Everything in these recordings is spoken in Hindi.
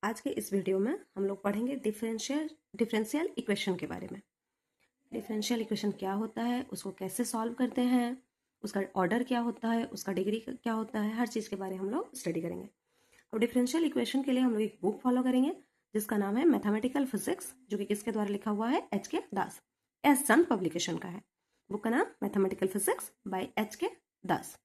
आज के इस वीडियो में हम लोग पढ़ेंगे डिफरेंशियल इक्वेशन के बारे में। डिफरेंशियल इक्वेशन क्या होता है, उसको कैसे सॉल्व करते हैं, उसका ऑर्डर क्या होता है, उसका डिग्री क्या होता है, हर चीज़ के बारे में हम लोग स्टडी करेंगे। अब डिफरेंशियल इक्वेशन के लिए हम लोग एक बुक फॉलो करेंगे जिसका नाम है मैथमेटिकल फिजिक्स, जो कि किसके द्वारा लिखा हुआ है, एच के दास। एस सन पब्लिकेशन का है। बुक का नाम मैथमेटिकल फिजिक्स बाय एच के दास।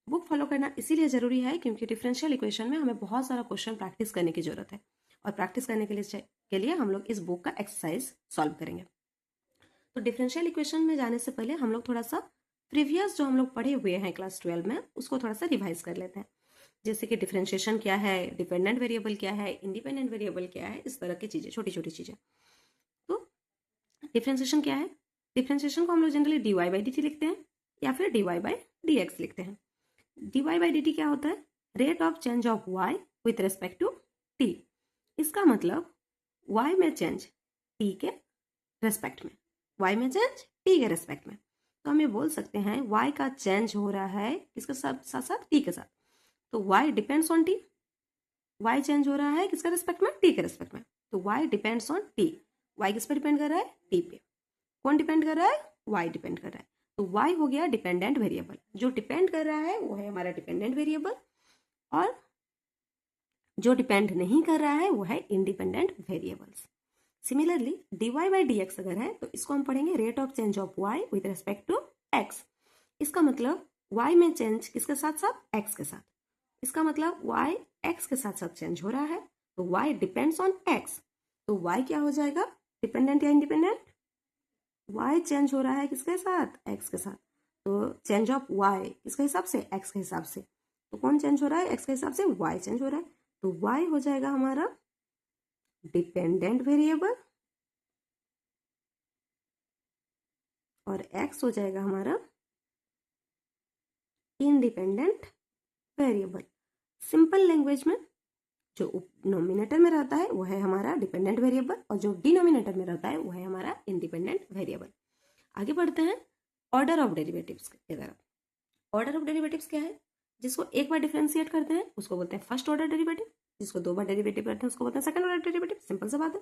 बुक फॉलो करना इसीलिए ज़रूरी है क्योंकि डिफरेंशियल इक्वेशन में हमें बहुत सारा क्वेश्चन प्रैक्टिस करने की ज़रूरत है, और प्रैक्टिस करने के लिए हम लोग इस बुक का एक्सरसाइज सॉल्व करेंगे। तो डिफरेंशियल इक्वेशन में जाने से पहले हम लोग थोड़ा सा प्रीवियस जो हम लोग पढ़े हुए हैं क्लास 12 में उसको थोड़ा सा रिवाइज कर लेते हैं। जैसे कि डिफरेंशिएशन क्या है, डिपेंडेंट वेरिएबल क्या है, इंडिपेंडेंट वेरिएबल क्या है, इस तरह की चीज़ें, छोटी छोटी चीज़ें। तो डिफरेंशिएशन क्या है? डिफरेंशिएशन को हम लोग जनरली dy बाई dt लिखते हैं या फिर dy बाई dx लिखते हैं। dy बाई dt क्या होता है? Rate of change of y with respect to t। इसका मतलब y में चेंज t के रेस्पेक्ट में, y में चेंज t के रेस्पेक्ट में। तो हम ये बोल सकते हैं y का चेंज हो रहा है किसके साथ साथ t के साथ। तो y depends on t, y change हो रहा है किसके रेस्पेक्ट में, t के रेस्पेक्ट में। तो y depends on t, y किस पर डिपेंड कर रहा है, t पे। कौन डिपेंड कर रहा है, y डिपेंड कर रहा है। तो y हो गया डिपेंडेंट वेरिएबल, जो डिपेंड कर रहा है वो है हमारा डिपेंडेंट वेरिएबल, और जो डिपेंड नहीं कर रहा है वो है independent variables. Similarly dy by dx अगर है तो इसको हम पढ़ेंगे rate of change of y with respect to x। इसका मतलब y में चेंज किसके साथ साथ, x के साथ। इसका मतलब y x के साथ साथ चेंज हो रहा है, तो y डिपेंड्स ऑन x। तो y क्या हो जाएगा, डिपेंडेंट या इंडिपेंडेंट? y चेंज हो रहा है किसके साथ, x के साथ। तो चेंज ऑफ y किसके हिसाब से, x के हिसाब से। तो कौन चेंज हो रहा है, x के हिसाब से, y चेंज हो रहा है। तो y हो जाएगा हमारा डिपेंडेंट वेरिएबल और x हो जाएगा हमारा इंडिपेंडेंट वेरिएबल। सिंपल लैंग्वेज में जो नोमिनेटर में रहता है वो है हमारा डिपेंडेंट वेरिएबल, और जो डिनोमिनेटर में रहता है वो है हमारा इंडिपेंडेंट वेरिएबल। आगे बढ़ते हैं ऑर्डर ऑफ डेरिवेटिव्स की तरफ। ऑर्डर ऑफ डेरिवेटिव्स क्या है? जिसको एक बार डिफरेंशिएट करते हैं उसको बोलते हैं फर्स्ट ऑर्डर डेरिवेटिव, जिसको दो बार डेरिवेटिव करते हैं उसको बोलते हैं सेकंड ऑर्डर डेरिवेटिव। सिंपल सा बात है।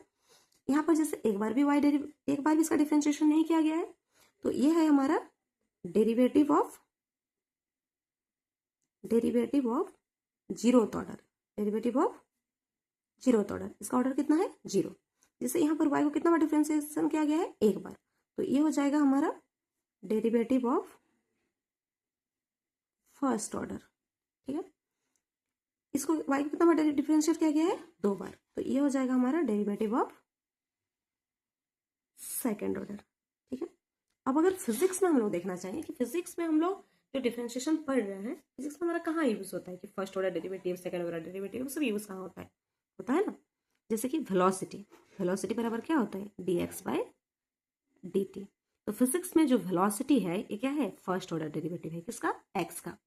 यहाँ पर जैसे एक बार भी इसका डिफरेंशिएशन नहीं किया गया है, तो ये है हमारा derivative of zeroth order. Derivative of zeroth order, इसका ऑर्डर कितना है, जीरो। जैसे यहाँ पर y को कितना बार डिफरेंशिएशन किया गया है, एक बार। तो ये हो जाएगा हमारा डेरिवेटिव ऑफ फर्स्ट ऑर्डर। ठीक है, इसको y को कितना बार डिफरेंशिएट किया गया है, दो बार। तो ये हो जाएगा हमारा डेरिवेटिव ऑफ सेकेंड ऑर्डर। ठीक है, अब अगर फिजिक्स में हम लोग देखना चाहेंगे कि फिजिक्स में हम लोग जो डिफरेंशिएशन पढ़ रहे हैं, फिजिक्स में हमारा कहाँ यूज होता है कि first order derivative, second order derivative, सब यूज कहाँ होता है ना। जैसे कि वेलोसिटी बराबर क्या होता है, dx बाय dt। तो फिजिक्स में जो वेलोसिटी है ये क्या है, फर्स्ट ऑर्डर डेरिवेटिव है किसका, x का।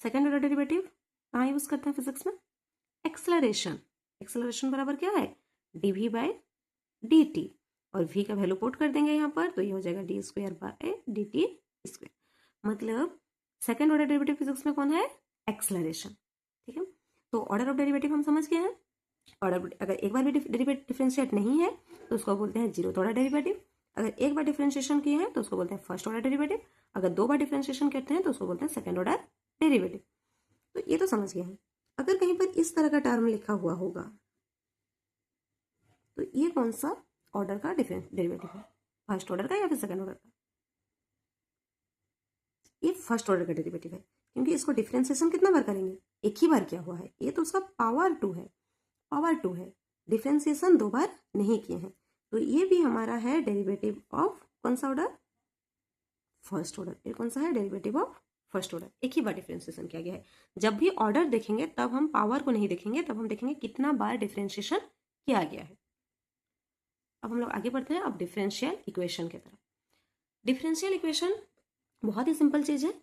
सेकंड ऑर्डर डेरिवेटिव कहाँ यूज करते हैं फिजिक्स में, एक्सेलरेशन बराबर क्या है, dv बाय dt, और v का वैल्यू पुट कर देंगे यहाँ पर, तो ये हो जाएगा D square by dt square. मतलब सेकंड ऑर्डर डेरिवेटिव फिजिक्स में कौन है, एक्सेलरेशन। ठीक है, तो ऑर्डर ऑफ डेरिवेटिव हम समझ गए हैं। ऑर्डर अगर एक बार भी डिफरेंशिएट नहीं है तो उसको बोलते हैं जीरोथ ऑर्डर डेरिवेटिव। अगर एक बार डिफरेंशिएशन किए हैं तो उसको बोलते हैं फर्स्ट ऑर्डर डेरिवेटिव। अगर दो बार डिफरेंशिएशन करते हैं तो उसको बोलते हैं सेकंड ऑर्डर डेरिवेटिव। तो ये तो समझ गए हैं। अगर कहीं पर इस तरह का टर्म लिखा हुआ होगा तो ये कौन सा ऑर्डर का डेरिवेटिव है, फर्स्ट ऑर्डर का या फिर सेकंड ऑर्डर का? ये फर्स्ट ऑर्डर का डेरिवेटिव है, क्योंकि इसको डिफरेंशिएशन कितना बार करेंगे, एक ही बार किया हुआ है। ये तो उसका पावर टू है, डिफरेंशिएशन दो बार नहीं किए हैं। तो ये भी हमारा है डेरिवेटिव ऑफ कौन सा ऑर्डर, फर्स्ट ऑर्डर। ये कौन सा है, डेरिवेटिव ऑफ फर्स्ट ऑर्डर, एक ही बार डिफरेंशिएशन किया गया है। जब भी ऑर्डर देखेंगे तब हम पावर को नहीं देखेंगे, तब हम देखेंगे कितना बार डिफरेंशिएशन किया गया है। अब हम लोग आगे बढ़ते हैं अब डिफरेंशियल इक्वेशन की तरफ। डिफरेंशियल इक्वेशन बहुत ही सिंपल चीज है।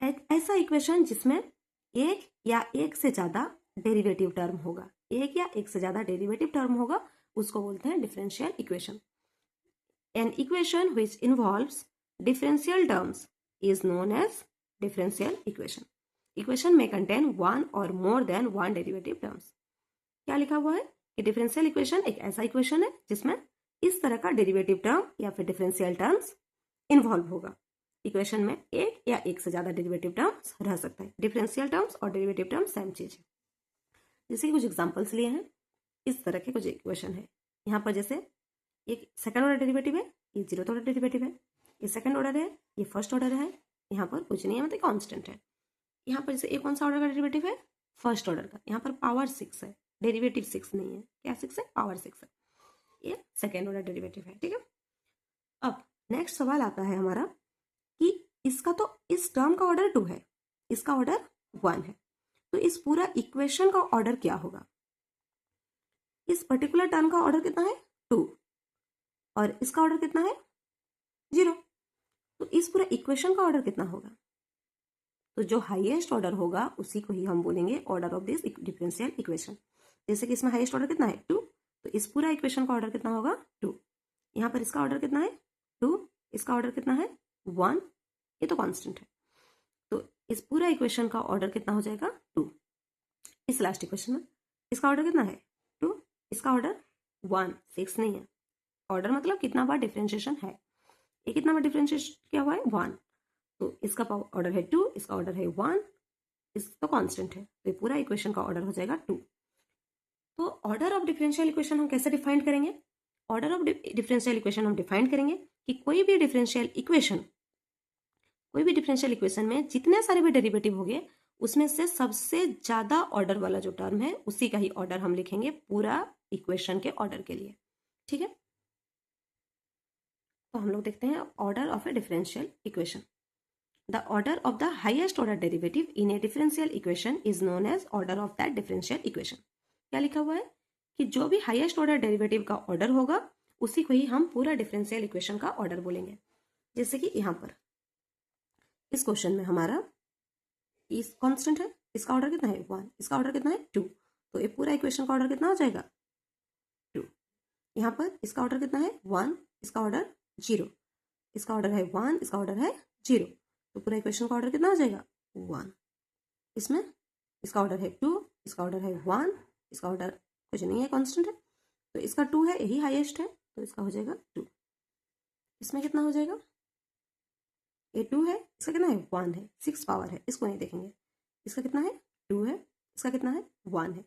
एक ऐसा इक्वेशन जिसमें एक या एक से ज्यादा डेरिवेटिव टर्म होगा, एक या एक से ज्यादा डेरिवेटिव टर्म होगा, उसको बोलते हैं differential equation. An equation which involves differential terms is known as differential equation. Equation में कंटेन वन और more than one derivative terms. क्या लिखा हुआ है कि डिफरेंशियल इक्वेशन एक ऐसा इक्वेशन है जिसमें इस तरह का डेरिवेटिव टर्म या फिर डिफरेंशियल टर्म्स इन्वॉल्व होगा। इक्वेशन में एक या एक से ज्यादा डेरिवेटिव टर्म्स रह सकते हैं। डिफरेंशियल टर्म्स और डेरिवेटिव टर्म्स सेम चीज है। जैसे कि कुछ एग्जांपल्स लिए हैं, इस तरह के कुछ इक्वेशन है। यहाँ पर जैसे एक सेकंड ऑर्डर डेरिवेटिव है, ये जीरोथ ऑर्डर डेरिवेटिव है, ये सेकंड ऑर्डर है, ये फर्स्ट ऑर्डर है, यहाँ पर कुछ नहीं है, मतलब कांस्टेंट है। यहाँ पर जैसे एक कौन सा ऑर्डर का डेरिवेटिव है, फर्स्ट ऑर्डर का, यहाँ पर पावर 6 है, डेरिवेटिव 6 नहीं है। क्या 6 है? पावर 6 है। ये सेकेंड ऑर्डर डेरिवेटिव है। ठीक है, अब नेक्स्ट सवाल आता है हमारा कि इसका तो इस टर्म का ऑर्डर 2 है, इसका ऑर्डर 1 है, तो इस पूरा इक्वेशन का ऑर्डर क्या होगा? इस पर्टिकुलर टर्म का ऑर्डर कितना है? 2, और इसका ऑर्डर कितना है? 0। तो इस पूरा इक्वेशन का ऑर्डर कितना होगा? तो जो हाईएस्ट ऑर्डर होगा उसी को ही हम बोलेंगे order of this differential equation. जैसे कि इसमें हाईएस्ट ऑर्डर कितना है? 2, तो इस पूरा इक्वेशन का ऑर्डर कितना होगा? 2। यहाँ पर इसका ऑर्डर कितना है? 2, इसका ऑर्डर कितना है? 1, ये तो कांस्टेंट है। तो इस पूरा इक्वेशन का ऑर्डर कितना हो जाएगा? 2। इस लास्ट इक्वेशन में इसका ऑर्डर कितना है? 2, इसका ऑर्डर 1, 6 नहीं है। ऑर्डर मतलब कितना बार डिफरेंशिएशन है, ये कितना बार डिफरेंशिएशन क्या हुआ है? 1। तो इसका ऑर्डर है 2, इसका ऑर्डर है 1, इस तो कांस्टेंट है, तो ये पूरा इक्वेशन का ऑर्डर हो जाएगा 2। तो ऑर्डर ऑफ डिफरेंशियल इक्वेशन हम कैसे डिफाइन करेंगे? ऑर्डर ऑफ डिफरेंशियल इक्वेशन हम डिफाइन करेंगे कि कोई भी डिफरेंशियल इक्वेशन में जितने सारे भी डेरिवेटिव होंगे उसमें से सबसे ज्यादा ऑर्डर वाला जो टर्म है उसी का ही ऑर्डर हम लिखेंगे पूरा इक्वेशन के ऑर्डर के लिए। ठीक है, तो हम लोग देखते हैं order of a differential equation. The order of the highest order derivative in a differential equation is known as order of that differential equation। क्या लिखा हुआ है कि जो भी हाईएस्ट ऑर्डर डेरिवेटिव का ऑर्डर होगा उसी को ही हम पूरा डिफरेंशियल इक्वेशन का ऑर्डर बोलेंगे। जैसे कि यहाँ पर इस क्वेश्चन में हमारा इस कांस्टेंट है, इसका ऑर्डर कितना है? 1, इसका ऑर्डर कितना है? 2, तो ये पूरा इक्वेशन का ऑर्डर कितना हो जाएगा? 2। यहाँ पर इसका ऑर्डर कितना है? 1, इसका ऑर्डर 0, इसका ऑर्डर है 1, इसका ऑर्डर है 0, तो पूरा इक्वेशन का ऑर्डर कितना हो जाएगा? 1। इसमें इसका ऑर्डर है 2, इसका ऑर्डर है 1, इसका ऑर्डर कुछ नहीं है, कांस्टेंट है, तो इसका 2 है, यही हाईएस्ट है, तो इसका हो जाएगा 2। इसमें कितना हो जाएगा? ये 2 है, इसका कितना है? 1 है, 6 पावर है, इसको नहीं देखेंगे। इसका कितना है? 2 है, इसका कितना है? 1 है,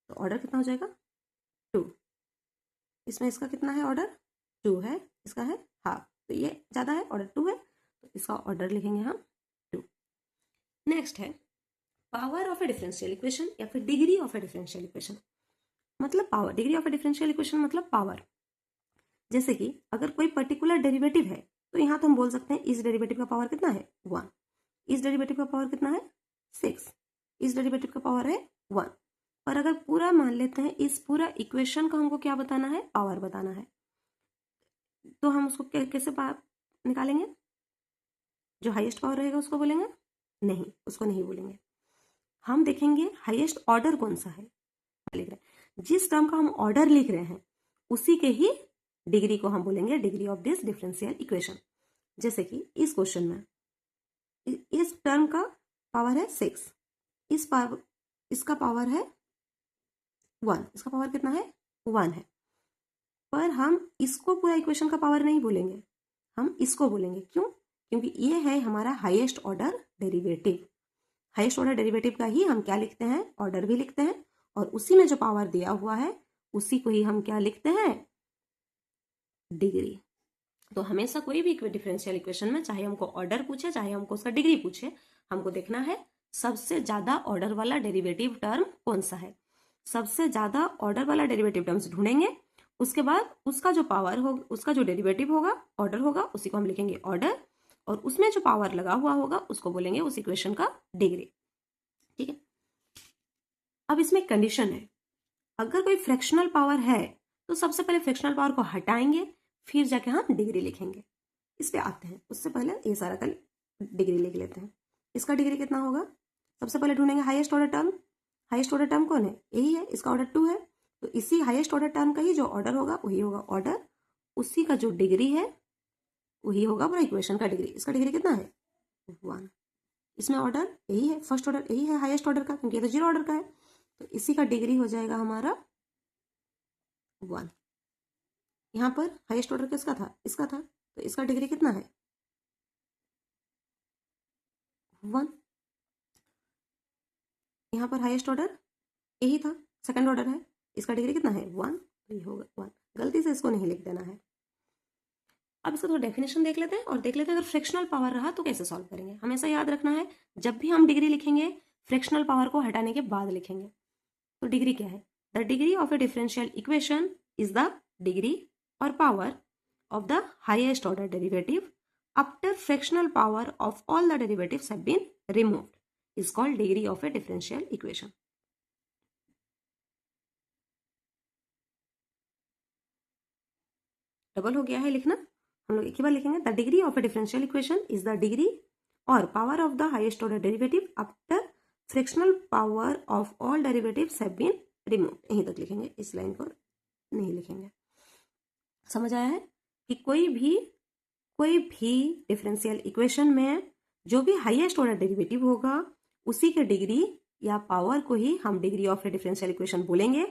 तो ऑर्डर कितना हो जाएगा? 2। इसमें इसका कितना है? ऑर्डर 2 है, इसका है हाफ, तो ये ज़्यादा है, ऑर्डर 2 है, तो इसका ऑर्डर लिखेंगे हम 2। नेक्स्ट है power of a differential equation या फिर degree of a differential equation. मतलब power, degree of a differential equation मतलब पावर। जैसे कि अगर कोई पर्टिकुलर डेरिवेटिव है तो यहाँ तो हम बोल सकते हैं इस डेरिवेटिव का पावर कितना है? 1, इस डेरिवेटिव का पावर कितना है? 6, इस डेरिवेटिव का पावर है 1। और अगर पूरा मान लेते हैं इस पूरा इक्वेशन का हमको क्या बताना है? पावर बताना है, तो हम उसको कैसे निकालेंगे? जो हाईएस्ट पावर रहेगा उसको बोलेंगे? नहीं, उसको नहीं बोलेंगे। हम देखेंगे हाईएस्ट ऑर्डर कौन सा है लिख रहे हैं, जिस टर्म का हम ऑर्डर लिख रहे हैं उसी के ही डिग्री को हम बोलेंगे degree of this differential equation. जैसे कि इस क्वेश्चन में इस टर्म का पावर है 6, इसका पावर है 1, इसका पावर कितना है? 1 है, पर हम इसको पूरा इक्वेशन का पावर नहीं बोलेंगे, हम इसको बोलेंगे। क्यों? क्योंकि ये है हमारा highest order derivative. Highest order derivative का ही हम क्या लिखते हैं? ऑर्डर भी लिखते हैं, और उसी में जो पावर दिया हुआ है उसी को ही हम क्या लिखते हैं? डिग्री। तो हमेशा कोई भी डिफरेंशियल इक्वेशन में चाहे हमको ऑर्डर पूछे चाहे हमको उसका डिग्री पूछे, हमको देखना है सबसे ज्यादा ऑर्डर वाला डेरिवेटिव टर्म कौन सा है। सबसे ज्यादा ऑर्डर वाला डेरिवेटिव टर्म्स ढूंढेंगे, उसके बाद उसका जो पावर होगा, उसका जो डेरिवेटिव होगा, ऑर्डर होगा, उसी को हम लिखेंगे ऑर्डर, और उसमें जो पावर लगा हुआ होगा उसको बोलेंगे उस इक्वेशन का डिग्री। ठीक है, अब इसमें कंडीशन है, अगर कोई फ्रैक्शनल पावर है तो सबसे पहले फ्रैक्शनल पावर को हटाएंगे, फिर जाके हम डिग्री लिखेंगे। इस पे आते हैं, उससे पहले ये सारा कल डिग्री लिख लेते हैं। इसका डिग्री कितना होगा? सबसे पहले ढूंढेंगे highest order term. Highest order term कौन है? यही है, इसका ऑर्डर 2 है, तो इसी हाईएस्ट ऑर्डर टर्म का ही जो ऑर्डर होगा वही होगा ऑर्डर, उसी का जो डिग्री है वही होगा पूरा इक्वेशन का डिग्री। इसका डिग्री कितना है? 1। इसमें ऑर्डर यही है, फर्स्ट ऑर्डर यही है हाईएस्ट ऑर्डर का, क्योंकि ये तो 0 ऑर्डर का है, तो इसी का डिग्री हो जाएगा हमारा 1। यहाँ पर हाईएस्ट ऑर्डर किसका था? इसका था, तो इसका डिग्री कितना है? 1। यहाँ पर हाईएस्ट ऑर्डर यही था, सेकंड ऑर्डर है, इसका डिग्री कितना है? 1, तो ये होगा 1। गलती से इसको नहीं लिख देना है। अब इसका थोड़ा डेफिनेशन देख लेते हैं और देख लेते हैं अगर फ्रैक्शनल पावर रहा तो कैसे सॉल्व करेंगे। हमेशा याद रखना है जब भी हम डिग्री लिखेंगे फ्रैक्शनल पावर को हटाने के बाद लिखेंगे। तो डिग्री क्या है? The degree of a differential equation is the degree और power of the highest order derivative after fractional power of all the derivatives have been removed is called degree of a differential equation. Double हो गया है लिखना, हम लोग एक ही बार लिखेंगे। The degree of a differential equation is the degree और power of the highest order derivative after fractional power of all derivatives have been removed. यहीं तक लिखेंगे, इस लाइन को नहीं लिखेंगे। समझ आया है कि कोई भी डिफरेंशियल इक्वेशन में जो भी हाईएस्ट ऑर्डर डेरिवेटिव होगा उसी के डिग्री या पावर को ही हम degree of a differential equation बोलेंगे,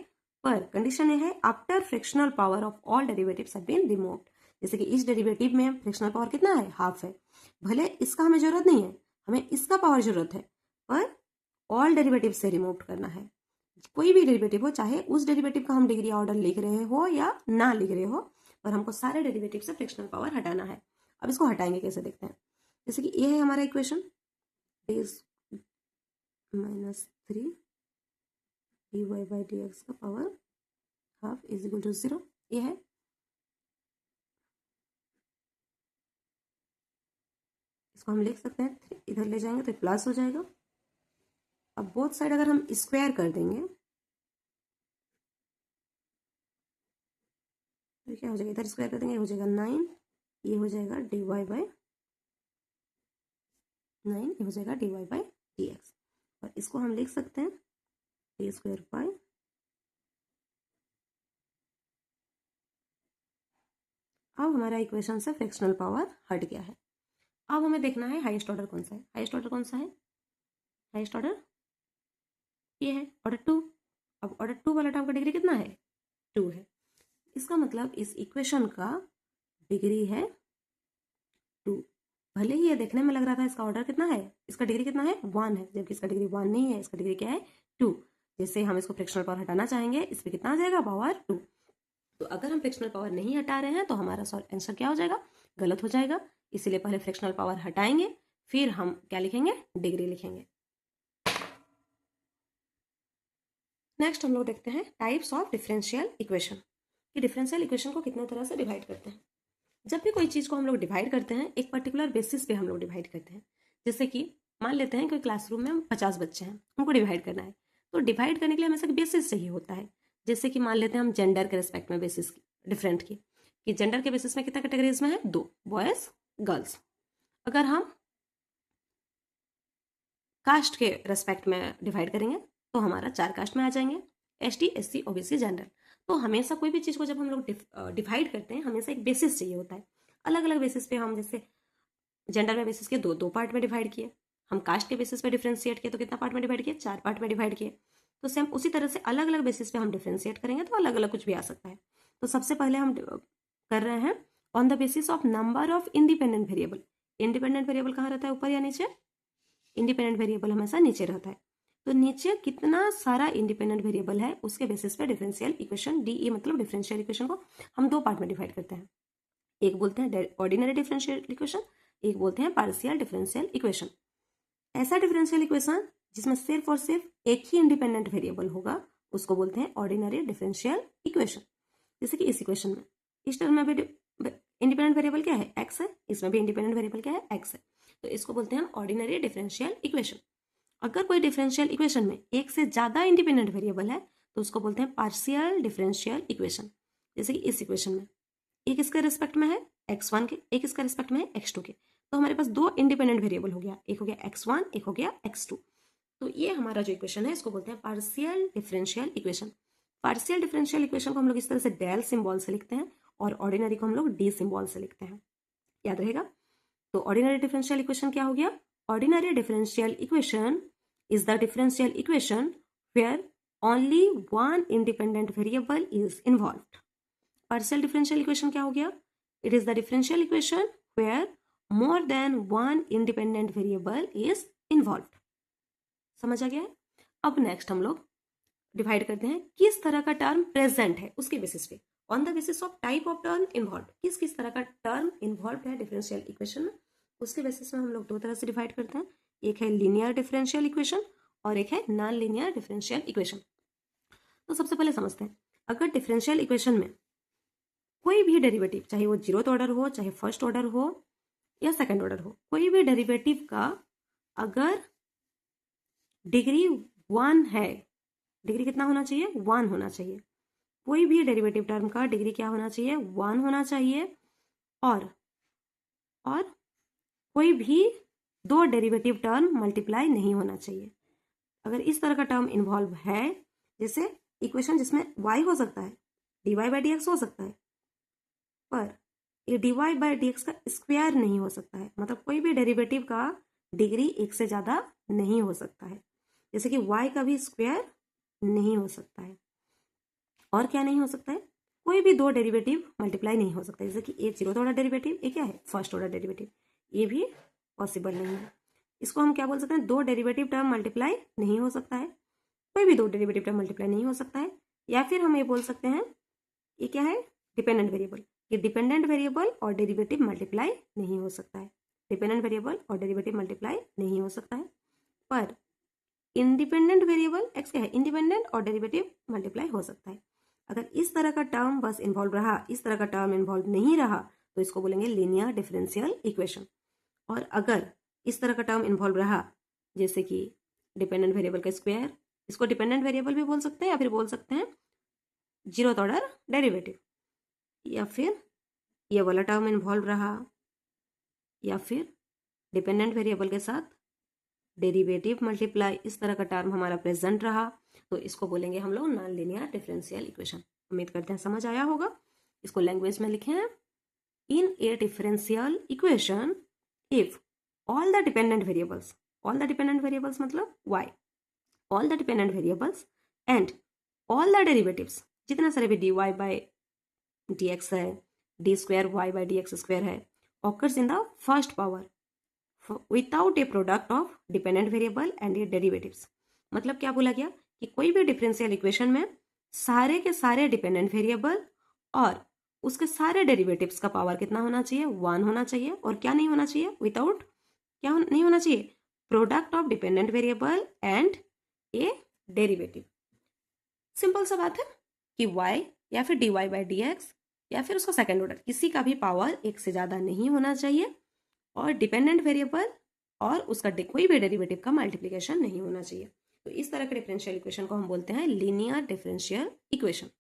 पर कंडीशन ये है after fractional power of all derivatives have been removed. जैसे कि इस डेरिवेटिव में फ्रैक्शनल पावर कितना है? हाफ है। भले इसका हमें जरूरत नहीं है, हमें इसका पावर जरूरत है, पर ऑल डेरिवेटिव से रिमूव करना है। कोई भी डेरिवेटिव हो, चाहे उस डेरिवेटिव का हम डिग्री ऑर्डर लिख रहे हो या ना लिख रहे हो, पर हमको सारे डेरिवेटिव से फ्रैक्शनल पावर हटाना है। अब इसको हटाएंगे कैसे देखते हैं। जैसे कि ये है हमारा इक्वेशन -3 dy/dx का power half is equal to 0। ये है, इसको हम लिख सकते हैं, इधर ले जाएंगे तो प्लस हो जाएगा। अब बोथ साइड अगर हम स्क्वायर कर देंगे तो क्या हो जाएगा? इधर स्क्वायर कर देंगे, हो जाएगा 9, ये हो जाएगा dy/9, ये हो जाएगा dy/dx। और इसको हम लिख सकते हैं d²। अब हमारा इक्वेशन से फ्रैक्शनल पावर हट गया है। अब हमें देखना है हाईएस्ट ऑर्डर कौन सा है। हाईएस्ट ऑर्डर कौन सा है? हाईएस्ट ऑर्डर ये है, ऑर्डर 2। अब ऑर्डर 2 वाला टर्म का डिग्री कितना है? 2 है। इसका मतलब इस इक्वेशन का डिग्री है 2। भले ही ये देखने में लग रहा था इसका ऑर्डर कितना है, इसका डिग्री कितना है? 1 है, जबकि इसका डिग्री 1 नहीं है, इसका डिग्री क्या है? 2। जैसे हम इसको फ्रैक्शनल पावर हटाना चाहेंगे, इस पर कितना आ जाएगा? पावर 2। तो अगर हम फ्रैक्शनल पावर नहीं हटा रहे हैं तो हमारा आंसर क्या हो जाएगा? गलत हो जाएगा। इसीलिए पहले फ्रैक्शनल पावर हटाएंगे, फिर हम क्या लिखेंगे? डिग्री लिखेंगे। नेक्स्ट हम लोग देखते हैं टाइप्स ऑफ डिफरेंशियल इक्वेशन, कि डिफरेंशियल इक्वेशन को कितने तरह से डिवाइड करते हैं। जब भी कोई चीज़ को हम लोग डिवाइड करते हैं, एक पर्टिकुलर बेसिस पे हम लोग डिवाइड करते हैं। जैसे कि मान लेते हैं कि क्लासरूम में 50 बच्चे हैं, उनको डिवाइड करना है, तो डिवाइड करने के लिए हमें एक बेसिस चाहिए होता है। जैसे कि मान लेते हैं हम जेंडर के रिस्पेक्ट में बेसिस डिफरेंट की, कि जेंडर के बेसिस में कितना कैटेगरीज में है? 2, बॉयज गर्ल्स। अगर हम कास्ट के रेस्पेक्ट में डिवाइड करेंगे तो हमारा 4 कास्ट में आ जाएंगे, ST SC OBC जनरल। तो हमेशा कोई भी चीज़ को जब हम लोग डिवाइड करते हैं, हमेशा एक बेसिस चाहिए होता है। अलग अलग बेसिस पे हम, जैसे जेंडर में बेसिस के दो पार्ट में डिवाइड किए, हम कास्ट के बेसिस पे डिफ्रेंशिएट किए तो कितना पार्ट में डिवाइड किए? 4 पार्ट में डिवाइड किए। तो सेम उसी तरह से अलग अलग बेसिस पे हम डिफ्रेंशिएट करेंगे तो अलग अलग कुछ भी आ सकता है। तो सबसे पहले हम कर रहे हैं on the basis of number of independent variable. Independent variable कहाँ रहता है? ऊपर या नीचे? इंडिपेंडेंट वेरिएबल हमेशा नीचे रहता है। तो नीचे कितना सारा इंडिपेंडेंट वेरिएबल है उसके बेसिस पे डिफरेंशियल इक्वेशन, DE मतलब डिफरेंशियल इक्वेशन को हम 2 पार्ट में डिवाइड करते हैं। एक बोलते हैं ऑर्डिनरी डिफरेंशियल इक्वेशन, एक बोलते हैं पार्शियल डिफरेंशियल इक्वेशन। ऐसा डिफरेंशियल इक्वेशन जिसमें सिर्फ और सिर्फ एक ही इंडिपेंडेंट वेरिएबल होगा उसको बोलते हैं ऑर्डिनरी डिफरेंशियल इक्वेशन। जैसे कि इस इक्वेशन में, इस टर्म में भी इंडिपेंडेंट वेरिएबल क्या है? x है, इसमें भी इंडिपेंडेंट वेरिएबल क्या है? x है। तो इसको बोलते हैं हम ऑर्डिनरी डिफरेंशियल इक्वेशन। अगर कोई डिफरेंशियल इक्वेशन में एक से ज्यादा इंडिपेंडेंट वेरिएबल है तो उसको बोलते हैं पार्शियल डिफरेंशियल इक्वेशन। जैसे कि इस इक्वेशन में एक इसके रिस्पेक्ट में है x1 के, एक इसके रिस्पेक्ट में है x2 के, तो हमारे पास 2 इंडिपेंडेंट वेरिएबल हो गया, एक हो गया x1, एक हो गया x2। तो ये हमारा जो इक्वेशन है इसको बोलते हैं partial differential equation. Partial differential equation को हम लोग इस तरह से डेल सिंबल से लिखते हैं और ऑर्डिनरी को हम लोग D सिंबल से लिखते हैं, याद रहेगा। तो ऑर्डिनरी डिफरेंशियल इक्वेशन क्या हो गया? Ordinary differential equation is the differential equation where only one independent variable is involved. Partial differential equation क्या हो गया? It is the differential equation where more than one independent variable is involved. समझ आ गया है? अब नेक्स्ट हम लोग डिवाइड करते हैं किस तरह का टर्म प्रेजेंट है उसके बेसिस पे, on the basis of type of term involve, किस किस तरह का टर्म इन्वॉल्व है डिफरेंशियल इक्वेशन में, उसके बेसिस में हम लोग दो तरह से डिवाइड करते हैं. एक है लीनियर डिफरेंशियल इक्वेशन और एक है नॉन लीनियर डिफरेंशियल इक्वेशन. तो सबसे पहले समझते हैं, अगर डिफरेंशियल इक्वेशन में कोई भी डेरिवेटिव, चाहे वो जीरोथ ऑर्डर हो, चाहे फर्स्ट ऑर्डर हो या सेकंड ऑर्डर हो, कोई भी डेरिवेटिव का अगर डिग्री 1 है, डिग्री कितना होना चाहिए? 1 होना चाहिए. कोई भी डेरिवेटिव टर्म का डिग्री क्या होना चाहिए? 1 होना चाहिए. और कोई भी दो डेरिवेटिव टर्म मल्टीप्लाई नहीं होना चाहिए. अगर इस तरह का टर्म इन्वॉल्व है, जैसे इक्वेशन जिसमें y हो सकता है, dy बाई डी हो सकता है, पर ये dy बाई डी का स्क्वायर नहीं हो सकता है. मतलब कोई भी डेरिवेटिव का डिग्री 1 से ज़्यादा नहीं हो सकता है. जैसे कि y का भी स्क्वायर नहीं हो सकता है. और क्या नहीं हो सकता है? कोई भी दो डेरिवेटिव मल्टीप्लाई नहीं हो सकता. जैसे कि एक जीरोथ ऑर्डर डेरिवेटिव, एक क्या है? First order derivative. ये भी पॉसिबल नहीं है. इसको हम क्या बोल सकते हैं? दो डेरिवेटिव टर्म मल्टीप्लाई नहीं हो सकता है. कोई भी दो डेरिवेटिव टर्म मल्टीप्लाई नहीं हो सकता है. या फिर हम ये बोल सकते हैं, ये क्या है? Dependent variable. ये डिपेंडेंट वेरिएबल और डेरिवेटिव मल्टीप्लाई नहीं हो सकता है. डिपेंडेंट वेरिएबल और डेरिवेटिव मल्टीप्लाई नहीं हो सकता है. पर इंडिपेंडेंट वेरिएबल एक्स क्या है? इंडिपेंडेंट और डेरिवेटिव मल्टीप्लाई हो सकता है. अगर इस तरह का टर्म बस इन्वॉल्व रहा, इस तरह का टर्म इन्वॉल्व नहीं रहा, तो इसको बोलेंगे लीनियर डिफरेंशियल इक्वेशन. और अगर इस तरह का टर्म इन्वॉल्व रहा, जैसे कि डिपेंडेंट वेरिएबल का स्क्वायर, इसको डिपेंडेंट वेरिएबल भी बोल सकते हैं, या फिर बोल सकते हैं जीरोथ ऑर्डर डेरिवेटिव, या फिर ये वाला टर्म इन्वॉल्व रहा, या फिर डिपेंडेंट वेरिएबल के साथ डेरिवेटिव मल्टीप्लाई, इस तरह का टर्म हमारा प्रेजेंट रहा, तो इसको बोलेंगे हम लोग नॉन लीनियर डिफरेंशियल इक्वेशन. उम्मीद करते हैं समझ आया होगा. इसको लैंग्वेज में लिखे हैं, in a differential equation if all the dependent variables, all the dependent variables मतलब y, all the dependent variables and all the derivatives, जितने सारे भी dy बाई डी एक्स है, D square Y by D X square है, occurs in the first power without a product of dependent variable and a derivatives. मतलब क्या बोला गया कि कोई भी डिफरेंशियल इक्वेशन में सारे के सारे डिपेंडेंट वेरिएबल और उसके सारे डेरिवेटिव्स का पावर कितना होना चाहिए? 1 होना चाहिए. और क्या नहीं होना चाहिए? विदाउट क्या नहीं होना चाहिए? Product of dependent variable and A derivative. Simple सा बात है कि y या फिर dy बाई डी एक्स या फिर उसका सेकेंड ऑर्डर, किसी का भी पावर 1 से ज़्यादा नहीं होना चाहिए. और डिपेंडेंट वेरिएबल और उसका कोई भी डेरिवेटिव का मल्टीप्लिकेशन नहीं होना चाहिए. तो इस तरह के डिफरेंशियल इक्वेशन को हम बोलते हैं लीनियर डिफरेंशियल इक्वेशन.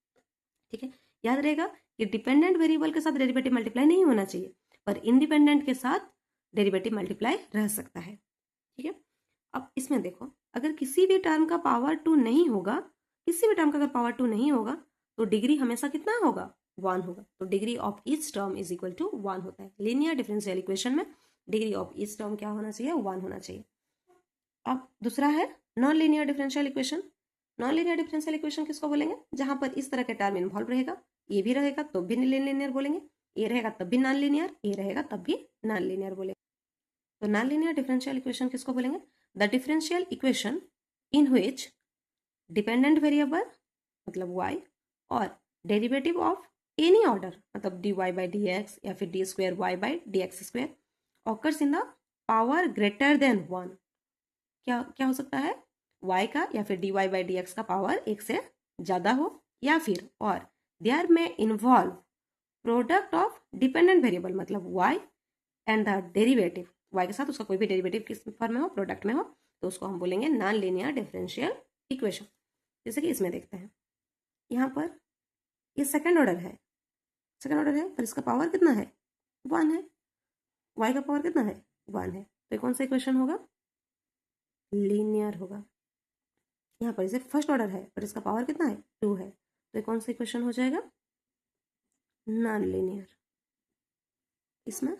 ठीक है, याद रहेगा कि डिपेंडेंट वेरिएबल के साथ डेरिवेटिव मल्टीप्लाई नहीं होना चाहिए, पर इंडिपेंडेंट के साथ डेरिवेटिव मल्टीप्लाई रह सकता है. ठीक है, अब इसमें देखो, अगर किसी भी टर्म का पावर 2 नहीं होगा, किसी भी टर्म का अगर पावर 2 नहीं होगा, तो डिग्री हमेशा कितना होगा? 1 होगा. तो degree of each term is equal to 1 होता है. लीनियर डिफरेंशियल इक्वेशन में डिग्री ऑफ ईच टर्म क्या होना चाहिए? 1 होना चाहिए. अब दूसरा है non linear differential equation. Non linear differential equation किसको बोलेंगे? जहां पर इस तरह के टर्म इन्वॉल्व रहेगा, ये भी रहेगा तो भी लीनियर बोलेंगे, ये रहेगा तब भी नॉन लीनियर, ये रहेगा तब भी नॉन लीनियर बोलेंगे. तो नॉन लीनियर डिफरेंशियल इक्वेशन किसको बोलेंगे? The differential equation in which dependent variable मतलब y और डेरिवेटिव ऑफ एनी ऑर्डर मतलब dy बाई डी एक्स या फिर D square Y by D X square occurs in the power greater than 1. क्या क्या हो सकता है? y का या फिर dy बाई डी एक्स का पावर 1 से ज़्यादा हो, या फिर और देयर में involve product of dependent variable मतलब y and the derivative, y के साथ उसका कोई भी डेरिवेटिव किस फॉर्म में हो? प्रोडक्ट में हो, तो उसको हम बोलेंगे नॉन लीनियर डिफरेंशियल इक्वेशन. जैसे कि इसमें देखते हैं, यहाँ पर ये सेकंड ऑर्डर है, सेकंड ऑर्डर है, पर इसका पावर कितना है? 1 है. y का पावर कितना है? 1 है. तो ये कौन सा इक्वेशन होगा? लीनियर होगा. यहाँ पर इसे फर्स्ट ऑर्डर है, पर इसका पावर कितना है? 2 है. तो ये कौन सा इक्वेशन हो जाएगा? Non linear. इसमें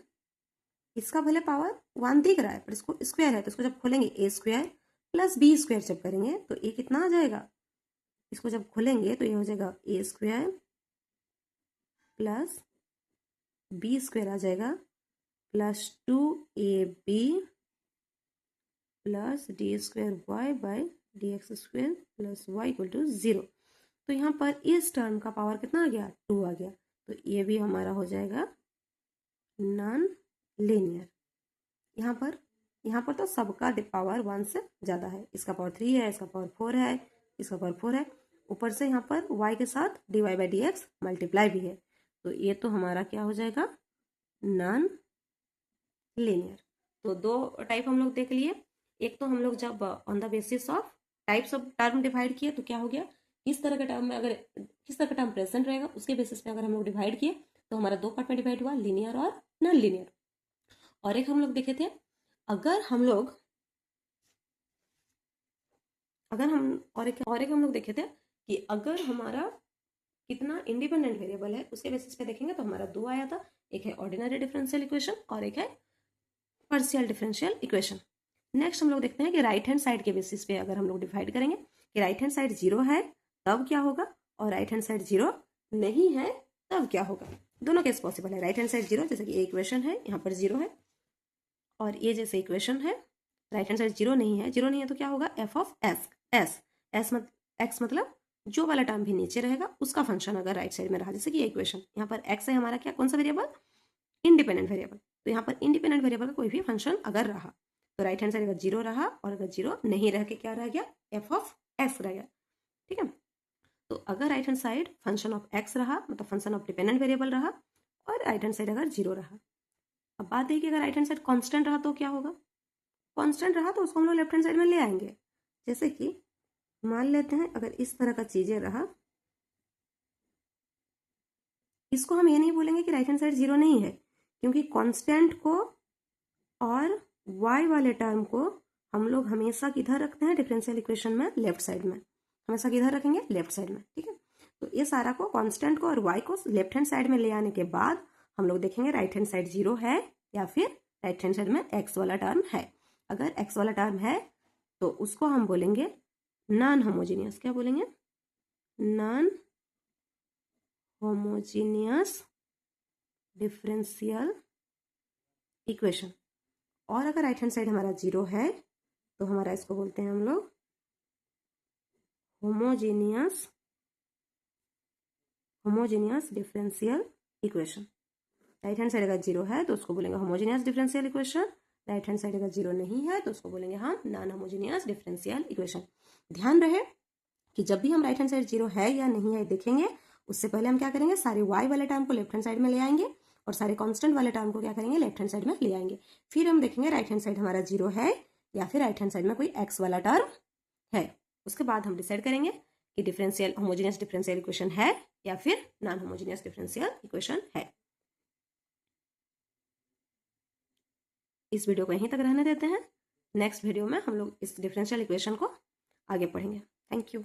इसका भले पावर 1 दिख रहा है, पर इसको स्क्वायर है, तो इसको जब खोलेंगे a square plus b square जब करेंगे, तो ये कितना आ जाएगा? इसको जब खोलेंगे तो ये हो जाएगा A square plus B square आ जाएगा plus 2ab plus D square Y by D X square plus Y equal to 0। तो यहाँ पर इस टर्म का पावर कितना आ गया, 2 आ गया। तो ये भी हमारा हो जाएगा नॉन लीनियर। यहाँ पर तो सबका पावर 1 से ज़्यादा है, इसका पावर 3 है, इसका पावर 4 है, इसका पावर 4 है, ऊपर से यहाँ पर y के साथ dy by D x multiply भी है। तो ये तो हमारा क्या हो जाएगा, नॉन लीनियर। तो दो टाइप हम लोग देख लिए। एक तो हम लोग जब on the basis of types of term divide किए तो क्या हो गया, किस तरह का टर्म में अगर किस तरह का टर्म प्रेजेंट रहेगा उसके बेसिस पे अगर हम लोग डिवाइड किए तो हमारा दो पार्ट में डिवाइड हुआ, लीनियर और नॉन लीनियर। और एक हम लोग देखे थे, अगर हम लोग और एक हम लोग देखे थे कि अगर हमारा कितना इंडिपेंडेंट वेरिएबल है उसके बेसिस पे देखेंगे तो हमारा दो आया था, एक है ऑर्डिनरी डिफरेंशियल इक्वेशन और एक है पार्शियल डिफरेंशियल इक्वेशन। नेक्स्ट हम लोग देखते हैं कि राइट हैंड साइड के बेसिस पे अगर हम लोग डिवाइड करेंगे कि राइट हैंड साइड 0 है तब क्या होगा और राइट हैंड साइड 0 नहीं है तब क्या होगा। दोनों केस पॉसिबल है। राइट हैंड साइड 0 जैसे कि ये इक्वेशन है, यहाँ पर 0 है, और ये जैसे इक्वेशन है राइट हैंड साइड 0 नहीं है, 0 नहीं है तो क्या होगा, एफ ऑफ एक्स मतलब जो वाला टर्म भी नीचे रहेगा उसका फंक्शन अगर राइट साइड में रहा, जैसे कि ये इक्वेशन, यहाँ पर एक्स है हमारा क्या, कौन सा वेरिएबल, इंडिपेंडेंट वेरिएबल। तो यहाँ पर इंडिपेंडेंट वेरिएबल का कोई भी फंक्शन अगर रहा तो राइट हैंड साइड अगर 0 रहा और अगर 0 नहीं रह के क्या रह गया, एफ ऑफ एक्स रह गया। ठीक है, तो अगर right hand side function of x रहा मतलब फंक्शन ऑफ डिपेंडेंट वेरिएबल रहा और राइट हैंड साइड अगर 0 रहा। अब बात है कि अगर राइट हैंड साइड कांस्टेंट रहा तो क्या होगा, कांस्टेंट रहा तो उसको हम लोग लेफ्ट हैंड साइड में ले आएंगे। जैसे कि मान लेते हैं अगर इस तरह का चीजें रहा, इसको हम ये नहीं बोलेंगे कि राइट हैंड साइड 0 नहीं है, क्योंकि कांस्टेंट को और y वाले टर्म को हम लोग हमेशा किधर रखते हैं डिफरेंशियल इक्वेशन में, लेफ्ट साइड में, हमेशा किधर रखेंगे, लेफ्ट साइड में। ठीक है, तो ये सारा को कांस्टेंट को और y को लेफ्ट हैंड साइड में ले आने के बाद हम लोग देखेंगे राइट हैंड साइड 0 है या फिर राइट हैंड साइड में x वाला टर्म है। अगर x वाला टर्म है तो उसको हम बोलेंगे नॉन होमोजीनियस। क्या बोलेंगे, नॉन होमोजीनियस डिफरेंशियल इक्वेशन। और अगर राइट हैंड साइड हमारा 0 है तो हमारा इसको बोलते हैं हम लोग homogeneous differential equation. Right hand side अगर 0 है तो उसको बोलेंगे homogeneous differential equation, right hand side अगर 0 नहीं है तो उसको बोलेंगे हम नॉन होमोजीनियस डिफरेंशियल इक्वेशन। ध्यान रहे कि जब भी हम राइट हैंड साइड 0 है या नहीं है देखेंगे, उससे पहले हम क्या करेंगे, सारे y वाले टर्म को लेफ्ट हैंड साइड में ले आएंगे और सारे कांस्टेंट वाले टर्म को क्या करेंगे, लेफ्ट हैंड साइड में ले आएंगे। फिर हम देखेंगे राइट हैंड साइड हमारा 0 है या फिर राइट हैंड साइड में कोई x वाला टर्म है। उसके बाद हम डिसाइड करेंगे कि डिफरेंशियल होमोजीनियस डिफरेंशियल इक्वेशन है या फिर नॉन होमोजीनियस डिफरेंशियल इक्वेशन है। इस वीडियो को यहीं तक रहने देते हैं। नेक्स्ट वीडियो में हम लोग इस डिफरेंशियल इक्वेशन को आगे पढ़ेंगे। Thank you.